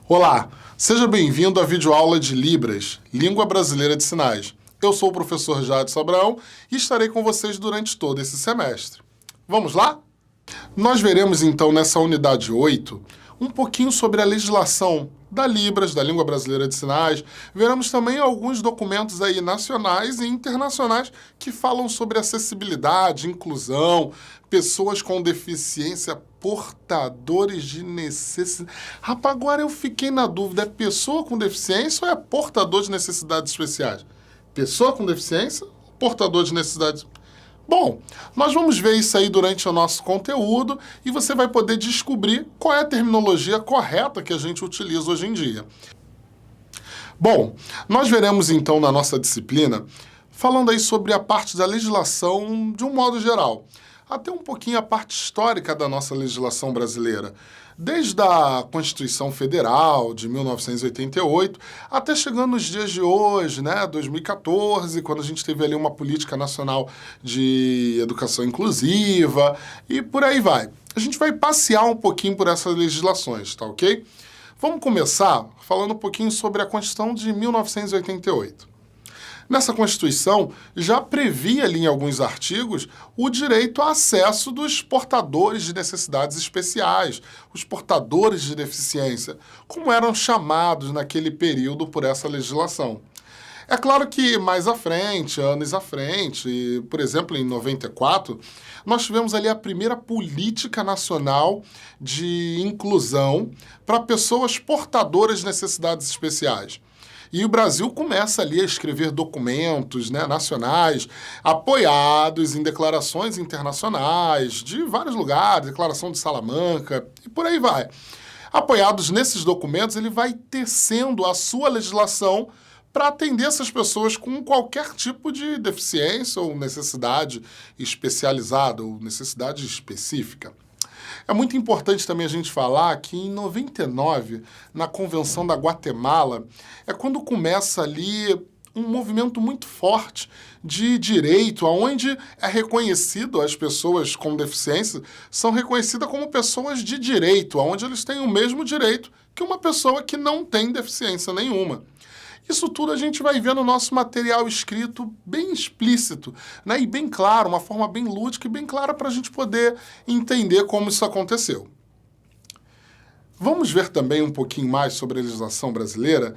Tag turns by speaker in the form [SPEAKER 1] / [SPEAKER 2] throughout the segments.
[SPEAKER 1] Olá, seja bem-vindo à videoaula de Libras, Língua Brasileira de Sinais. Eu sou o professor Jadson Abraão e estarei com vocês durante todo esse semestre. Vamos lá? Nós veremos então nessa unidade 8 um pouquinho sobre a legislação da Libras, da Língua Brasileira de Sinais. Veremos também alguns documentos aí nacionais e internacionais que falam sobre acessibilidade, inclusão, pessoas com deficiência, portadores de necessidade. Rapaz, agora eu fiquei na dúvida, é pessoa com deficiência ou é portador de necessidades especiais? Pessoa com deficiência ou portador de necessidades? Bom, nós vamos ver isso aí durante o nosso conteúdo e você vai poder descobrir qual é a terminologia correta que a gente utiliza hoje em dia. Bom, nós veremos então na nossa disciplina, falando aí sobre a parte da legislação de um modo geral, até um pouquinho a parte histórica da nossa legislação brasileira, desde a Constituição Federal de 1988 até chegando nos dias de hoje, né, 2014, quando a gente teve ali uma política nacional de educação inclusiva e por aí vai. A gente vai passear um pouquinho por essas legislações, tá ok? Vamos começar falando um pouquinho sobre a Constituição de 1988. Nessa Constituição, já previa ali em alguns artigos o direito a acesso dos portadores de necessidades especiais, os portadores de deficiência, como eram chamados naquele período por essa legislação. É claro que mais à frente, anos à frente, por exemplo, em 94, nós tivemos ali a primeira política nacional de inclusão para pessoas portadoras de necessidades especiais. E o Brasil começa ali a escrever documentos, né, nacionais, apoiados em declarações internacionais de vários lugares, Declaração de Salamanca e por aí vai. Apoiados nesses documentos, ele vai tecendo a sua legislação para atender essas pessoas com qualquer tipo de deficiência ou necessidade especializada ou necessidade específica. É muito importante também a gente falar que em 99, na Convenção da Guatemala, é quando começa ali um movimento muito forte de direito, onde é reconhecido, as pessoas com deficiência são reconhecidas como pessoas de direito, onde eles têm o mesmo direito que uma pessoa que não tem deficiência nenhuma. Isso tudo a gente vai ver no nosso material escrito bem explícito, né? E bem claro, uma forma bem lúdica e bem clara para a gente poder entender como isso aconteceu. Vamos ver também um pouquinho mais sobre a legislação brasileira,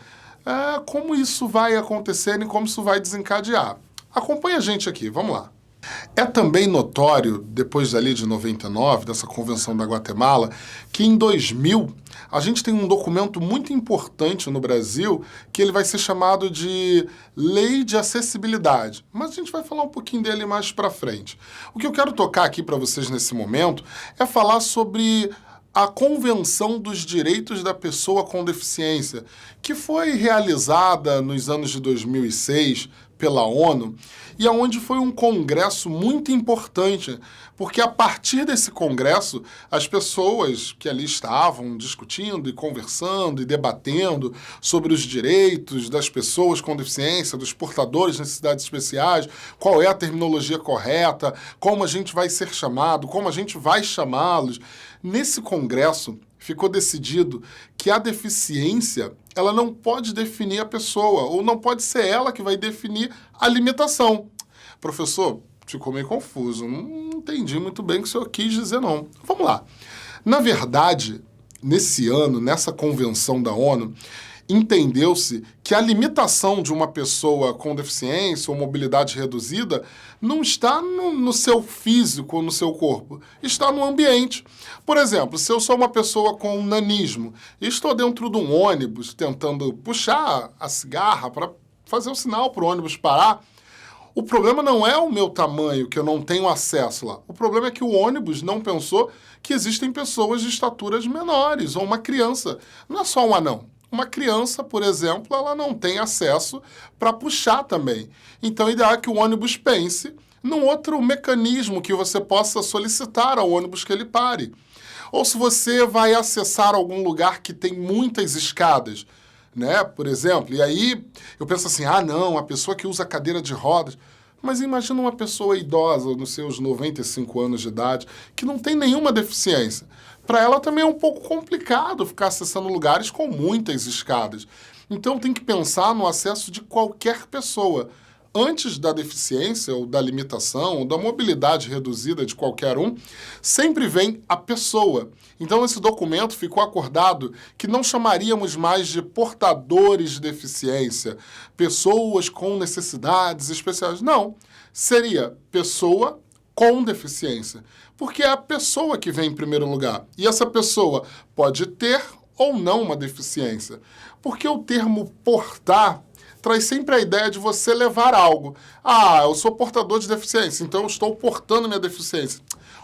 [SPEAKER 1] como isso vai acontecer e como isso vai desencadear. Acompanhe a gente aqui, vamos lá. É também notório, depois dali de 99, dessa Convenção da Guatemala, que em 2000 a gente tem um documento muito importante no Brasil que ele vai ser chamado de Lei de Acessibilidade. Mas a gente vai falar um pouquinho dele mais para frente. O que eu quero tocar aqui para vocês nesse momento é falar sobre a Convenção dos Direitos da Pessoa com Deficiência, que foi realizada nos anos de 2006 pela ONU, e onde foi um congresso muito importante, porque a partir desse congresso, as pessoas que ali estavam discutindo e conversando e debatendo sobre os direitos das pessoas com deficiência, dos portadores de necessidades especiais, qual é a terminologia correta, como a gente vai ser chamado, como a gente vai chamá-los. Nesse congresso, ficou decidido que a deficiência ela não pode definir a pessoa, ou não pode ser ela que vai definir a limitação. Professor, ficou meio confuso, não entendi muito bem o que o senhor quis dizer, não. Vamos lá. Na verdade, nesse ano, nessa convenção da ONU, entendeu-se que a limitação de uma pessoa com deficiência ou mobilidade reduzida não está no seu físico ou no seu corpo, está no ambiente. Por exemplo, se eu sou uma pessoa com nanismo e estou dentro de um ônibus tentando puxar a cigarra para fazer o sinal para o ônibus parar, o problema não é o meu tamanho, que eu não tenho acesso lá. O problema é que o ônibus não pensou que existem pessoas de estaturas menores ou uma criança. Não é só um anão. Uma criança, por exemplo, ela não tem acesso para puxar também. Então, o ideal é que o ônibus pense num outro mecanismo que você possa solicitar ao ônibus que ele pare. Ou se você vai acessar algum lugar que tem muitas escadas, né, por exemplo, e aí eu penso assim, não, a pessoa que usa cadeira de rodas... Mas imagina uma pessoa idosa, nos seus 95 anos de idade, que não tem nenhuma deficiência. Para ela também é um pouco complicado ficar acessando lugares com muitas escadas. Então tem que pensar no acesso de qualquer pessoa. Antes da deficiência, ou da limitação, ou da mobilidade reduzida de qualquer um, sempre vem a pessoa. Então, esse documento ficou acordado que não chamaríamos mais de portadores de deficiência, pessoas com necessidades especiais. Não, seria pessoa com deficiência, porque é a pessoa que vem em primeiro lugar. E essa pessoa pode ter ou não uma deficiência. Porque o termo portar traz sempre a ideia de você levar algo. Ah, eu sou portador de deficiência, então eu estou portando minha deficiência.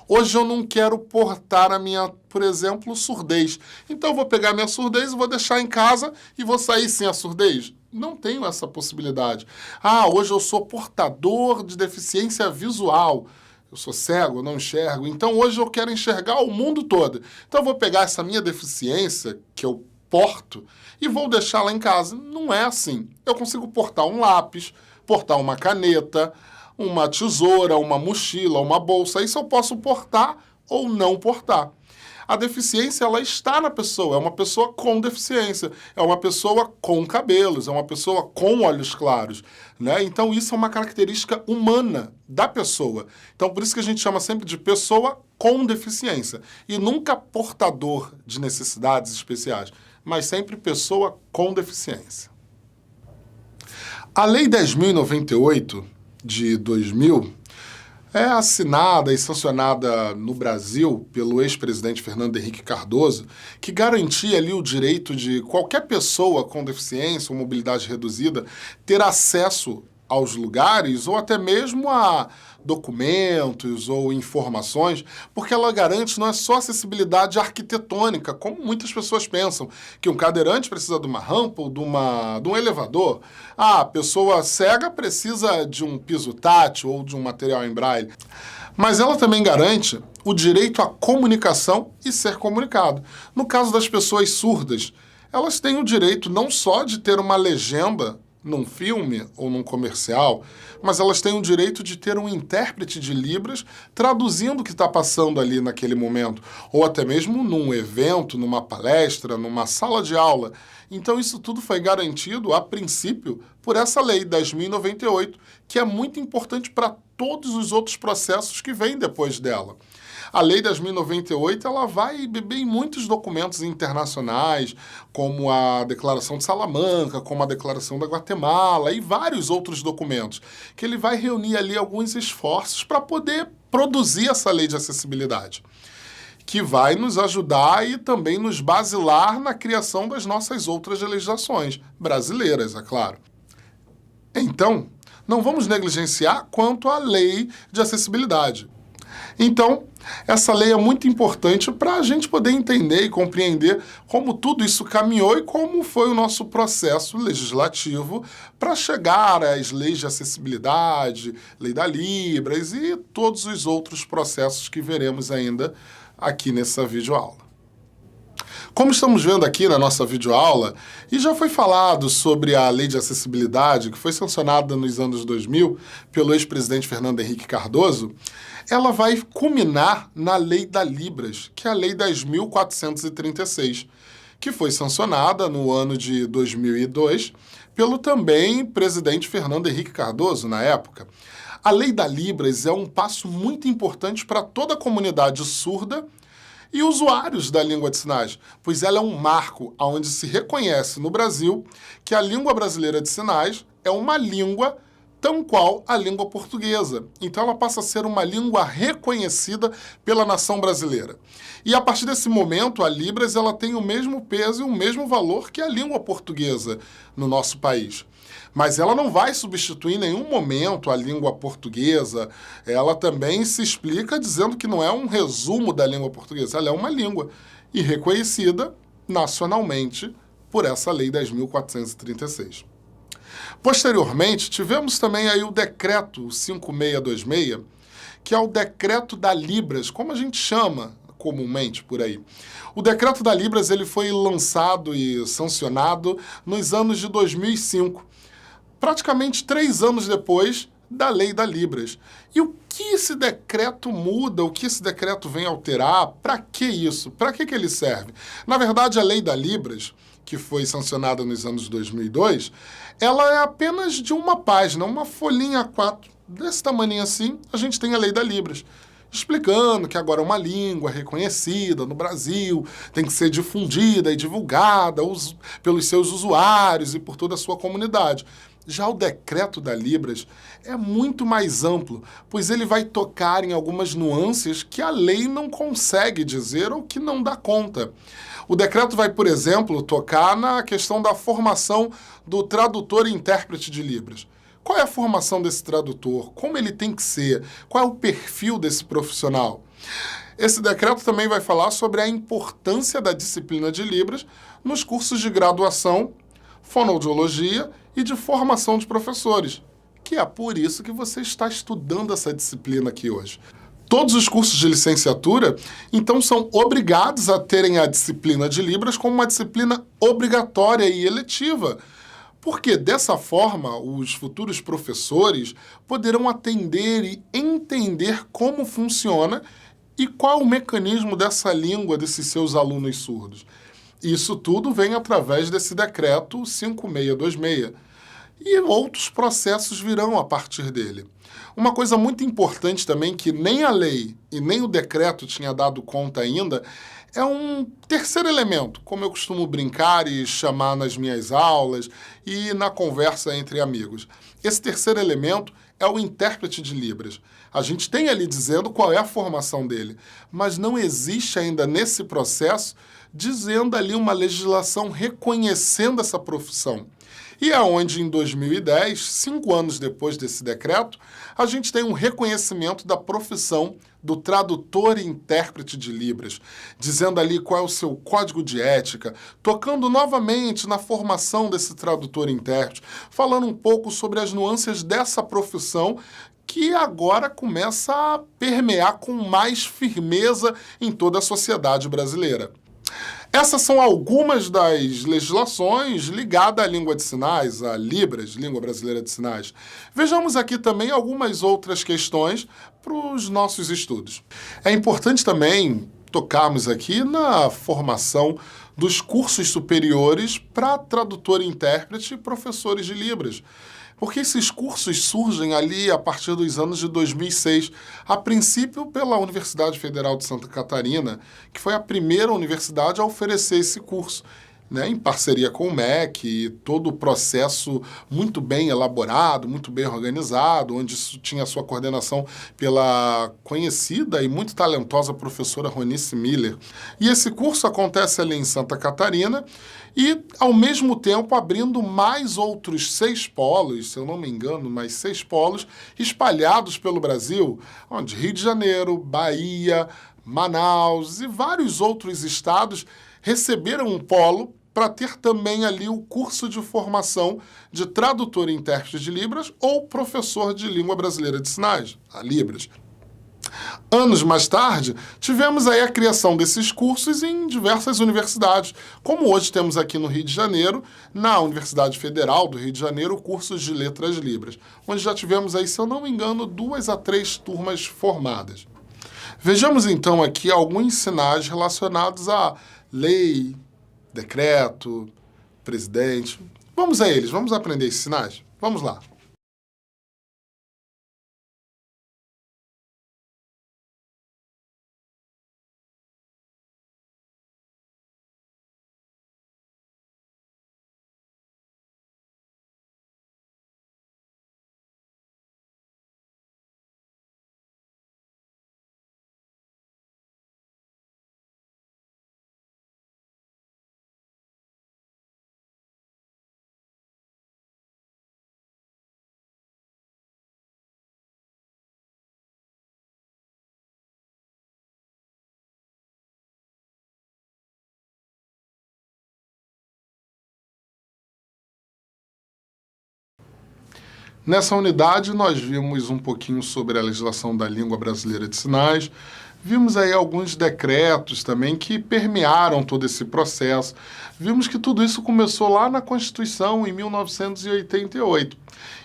[SPEAKER 1] Hoje eu não quero portar a minha, por exemplo, surdez. Então eu vou pegar a minha surdez e vou deixar em casa e vou sair sem a surdez. Não tenho essa possibilidade. Ah, hoje eu sou portador de deficiência visual. Eu sou cego, eu não enxergo. Então hoje eu quero enxergar o mundo todo. Então eu vou pegar essa minha deficiência, que eu porto, e vou deixar lá em casa. Não é assim. Eu consigo portar um lápis, portar uma caneta, uma tesoura, uma mochila, uma bolsa. Isso eu posso portar ou não portar. A deficiência, ela está na pessoa. É uma pessoa com deficiência. É uma pessoa com cabelos. É uma pessoa com olhos claros, né? Então, isso é uma característica humana da pessoa. Então, por isso que a gente chama sempre de pessoa com deficiência. E nunca portador de necessidades especiais, mas sempre pessoa com deficiência. A Lei 10.098, de 2000, é assinada e sancionada no Brasil pelo ex-presidente Fernando Henrique Cardoso, que garantia ali o direito de qualquer pessoa com deficiência ou mobilidade reduzida ter acesso aos lugares ou até mesmo a documentos ou informações, porque ela garante não é só acessibilidade arquitetônica, como muitas pessoas pensam, que um cadeirante precisa de uma rampa ou de um elevador. Ah, a pessoa cega precisa de um piso tátil ou de um material em braille. Mas ela também garante o direito à comunicação e ser comunicado. No caso das pessoas surdas, elas têm o direito não só de ter uma legenda num filme ou num comercial, mas elas têm o direito de ter um intérprete de Libras traduzindo o que está passando ali naquele momento, ou até mesmo num evento, numa palestra, numa sala de aula. Então isso tudo foi garantido, a princípio, por essa lei 10.098, que é muito importante para todos os outros processos que vêm depois dela. A Lei 10.098, ela vai beber em muitos documentos internacionais, como a Declaração de Salamanca, como a Declaração da Guatemala e vários outros documentos, que ele vai reunir ali alguns esforços para poder produzir essa lei de acessibilidade, que vai nos ajudar e também nos basilar na criação das nossas outras legislações, brasileiras, é claro. Então, não vamos negligenciar quanto à lei de acessibilidade. Então, essa lei é muito importante para a gente poder entender e compreender como tudo isso caminhou e como foi o nosso processo legislativo para chegar às leis de acessibilidade, lei da Libras e todos os outros processos que veremos ainda aqui nessa videoaula. Como estamos vendo aqui na nossa videoaula, e já foi falado sobre a Lei de Acessibilidade, que foi sancionada nos anos 2000 pelo ex-presidente Fernando Henrique Cardoso, ela vai culminar na Lei da Libras, que é a Lei 10.436, que foi sancionada no ano de 2002 pelo também presidente Fernando Henrique Cardoso, na época. A Lei da Libras é um passo muito importante para toda a comunidade surda e usuários da língua de sinais, pois ela é um marco onde se reconhece no Brasil que a língua brasileira de sinais é uma língua tão qual a língua portuguesa. Então ela passa a ser uma língua reconhecida pela nação brasileira. E a partir desse momento, a Libras ela tem o mesmo peso e o mesmo valor que a língua portuguesa no nosso país. Mas ela não vai substituir em nenhum momento a língua portuguesa. Ela também se explica dizendo que não é um resumo da língua portuguesa, ela é uma língua e reconhecida nacionalmente por essa Lei 10.436. Posteriormente, tivemos também aí o Decreto 5626, que é o Decreto da Libras, como a gente chama comumente por aí. O Decreto da Libras ele foi lançado e sancionado nos anos de 2005. Praticamente 3 anos depois da Lei da Libras. E o que esse decreto muda, o que esse decreto vem alterar, para que isso? Para que ele serve? Na verdade, a Lei da Libras, que foi sancionada nos anos 2002, ela é apenas de uma página, uma folhinha A4, desse tamanho assim, a gente tem a Lei da Libras, explicando que agora é uma língua reconhecida no Brasil, tem que ser difundida e divulgada pelos seus usuários e por toda a sua comunidade. Já o decreto da Libras é muito mais amplo, pois ele vai tocar em algumas nuances que a lei não consegue dizer ou que não dá conta. O decreto vai, por exemplo, tocar na questão da formação do tradutor e intérprete de Libras. Qual é a formação desse tradutor? Como ele tem que ser? Qual é o perfil desse profissional? Esse decreto também vai falar sobre a importância da disciplina de Libras nos cursos de graduação, fonoaudiologia e de formação de professores, que é por isso que você está estudando essa disciplina aqui hoje. Todos os cursos de licenciatura, então, são obrigados a terem a disciplina de Libras como uma disciplina obrigatória e eletiva, porque, dessa forma, os futuros professores poderão atender e entender como funciona e qual é o mecanismo dessa língua desses seus alunos surdos. Isso tudo vem através desse decreto 5626. E outros processos virão a partir dele. Uma coisa muito importante também, que nem a lei e nem o decreto tinha dado conta ainda, é um terceiro elemento, como eu costumo brincar e chamar nas minhas aulas e na conversa entre amigos. Esse terceiro elemento é o intérprete de Libras. A gente tem ali dizendo qual é a formação dele, mas não existe ainda nesse processo dizendo ali uma legislação reconhecendo essa profissão. E é onde, em 2010, 5 anos depois desse decreto, a gente tem um reconhecimento da profissão do tradutor e intérprete de Libras, dizendo ali qual é o seu código de ética, tocando novamente na formação desse tradutor e intérprete, falando um pouco sobre as nuances dessa profissão que agora começa a permear com mais firmeza em toda a sociedade brasileira. Essas são algumas das legislações ligadas à língua de sinais, a Libras, Língua Brasileira de Sinais. Vejamos aqui também algumas outras questões para os nossos estudos. É importante também tocarmos aqui na formação dos cursos superiores para tradutor e intérprete e professores de Libras. Porque esses cursos surgem ali a partir dos anos de 2006, a princípio pela Universidade Federal de Santa Catarina, que foi a primeira universidade a oferecer esse curso, né, em parceria com o MEC, e todo o processo muito bem elaborado, muito bem organizado, onde isso tinha a sua coordenação pela conhecida e muito talentosa professora Ronice Miller. E esse curso acontece ali em Santa Catarina e, ao mesmo tempo, abrindo mais outros 6 polos, se eu não me engano, mais 6 polos espalhados pelo Brasil, onde Rio de Janeiro, Bahia, Manaus e vários outros estados receberam um polo para ter também ali o curso de formação de tradutor e intérprete de Libras ou professor de Língua Brasileira de Sinais, a Libras. Anos mais tarde, tivemos aí a criação desses cursos em diversas universidades, como hoje temos aqui no Rio de Janeiro, na Universidade Federal do Rio de Janeiro, cursos de Letras Libras, onde já tivemos aí, se eu não me engano, 2 a 3 turmas formadas. Vejamos então aqui alguns sinais relacionados a lei, decreto, presidente. Vamos a eles, vamos aprender esses sinais? Vamos lá. Nessa unidade, nós vimos um pouquinho sobre a legislação da língua brasileira de sinais, Vimos aí alguns decretos também que permearam todo esse processo. Vimos que tudo isso começou lá na Constituição, em 1988.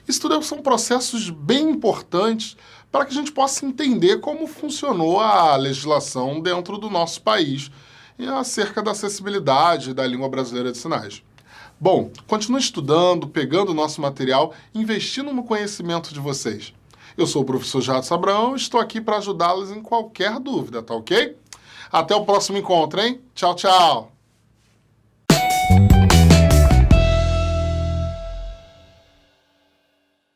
[SPEAKER 1] Isso tudo são processos bem importantes para que a gente possa entender como funcionou a legislação dentro do nosso país e acerca da acessibilidade da língua brasileira de sinais. Bom, continue estudando, pegando o nosso material, investindo no conhecimento de vocês. Eu sou o professor Jadson Abraão e estou aqui para ajudá-los em qualquer dúvida, tá ok? Até o próximo encontro, hein? Tchau, tchau!